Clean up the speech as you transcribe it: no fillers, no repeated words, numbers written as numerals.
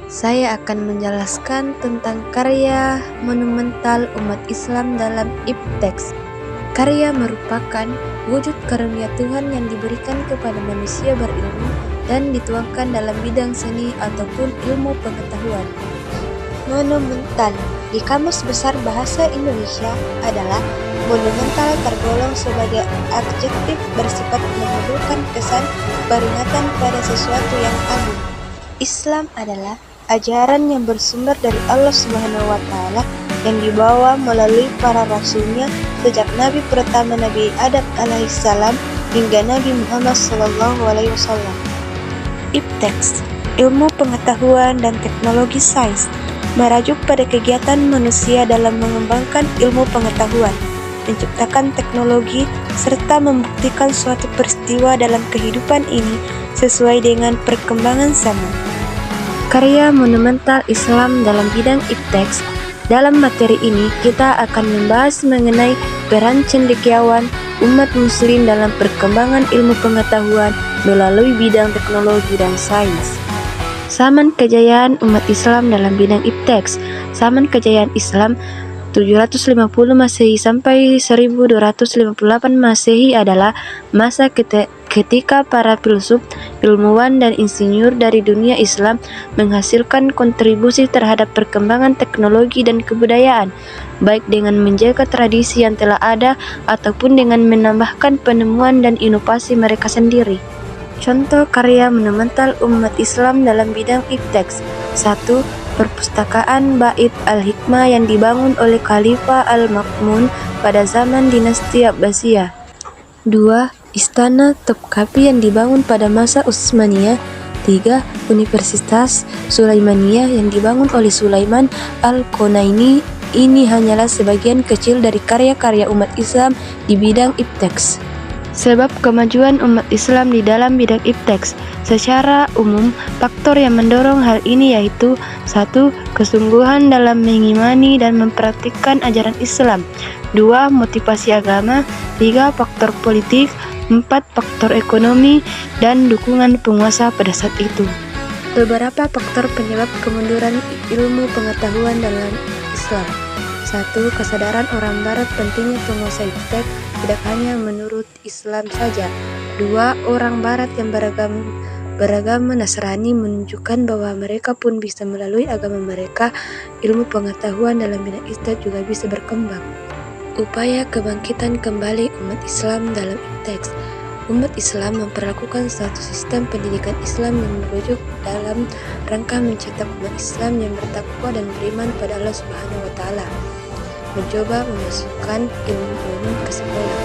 Saya akan menjelaskan tentang karya monumental umat Islam dalam ipteks. Karya merupakan wujud karunia Tuhan yang diberikan kepada manusia berilmu dan dituangkan dalam bidang seni ataupun ilmu pengetahuan. Monumental di Kamus Besar Bahasa Indonesia adalah monumental tergolong sebagai adjektif bersifat menimbulkan kesan peringatan pada sesuatu yang agung. Islam adalah ajaran yang bersumber dari Allah Subhanahu wa Ta'ala yang dibawa melalui para rasulnya sejak Nabi pertama Nabi Adam alaihissalam hingga Nabi Muhammad SAW. Ipteks, ilmu pengetahuan dan teknologi sains, merajuk pada kegiatan manusia dalam mengembangkan ilmu pengetahuan, menciptakan teknologi, serta membuktikan suatu peristiwa dalam kehidupan ini sesuai dengan perkembangan zaman. Karya monumental Islam dalam bidang ipteks. Dalam materi ini, kita akan membahas mengenai peran cendekiawan umat muslim dalam perkembangan ilmu pengetahuan melalui bidang teknologi dan sains. Zaman kejayaan umat Islam dalam bidang ipteks. Zaman kejayaan Islam 750 Masehi sampai 1258 Masehi adalah masa ketika para filsuf, ilmuwan, dan insinyur dari dunia Islam menghasilkan kontribusi terhadap perkembangan teknologi dan kebudayaan, baik dengan menjaga tradisi yang telah ada ataupun dengan menambahkan penemuan dan inovasi mereka sendiri. Contoh karya monumental umat Islam dalam bidang ipteks. 1. Perpustakaan Bait Al-Hikmah yang dibangun oleh Khalifah Al-Ma'mun pada zaman dinasti Abbasiyah. 2. Istana Topkapi yang dibangun pada masa Utsmaniyah. 3. Universitas Sulaimaniyah yang dibangun oleh Sulaiman Al-Konaini. Ini hanyalah sebagian kecil dari karya-karya umat Islam di bidang ipteks. Sebab kemajuan umat Islam di dalam bidang ipteks. Secara umum, faktor yang mendorong hal ini yaitu 1. Kesungguhan dalam mengimani dan mempraktikkan ajaran Islam. 2. Motivasi agama. 3. Faktor politik. 4. Faktor ekonomi dan dukungan penguasa pada saat itu. Beberapa faktor penyebab kemunduran ilmu pengetahuan dalam Islam. 1. Kesadaran orang Barat pentingnya penguasai ipteks tidak hanya menurut Islam saja. 2. Orang Barat yang beragama Nasrani menunjukkan bahwa mereka pun bisa melalui agama mereka, ilmu pengetahuan dalam bidang ipteks juga bisa berkembang. Upaya kebangkitan kembali umat Islam dalam ipteks. Umat Islam memperlakukan suatu sistem pendidikan Islam yang merujuk dalam rangka mencetak umat Islam yang bertakwa dan beriman pada Allah Subhanahu wa Ta'ala. Mencoba memasukkan ilmu umum ke sekolah.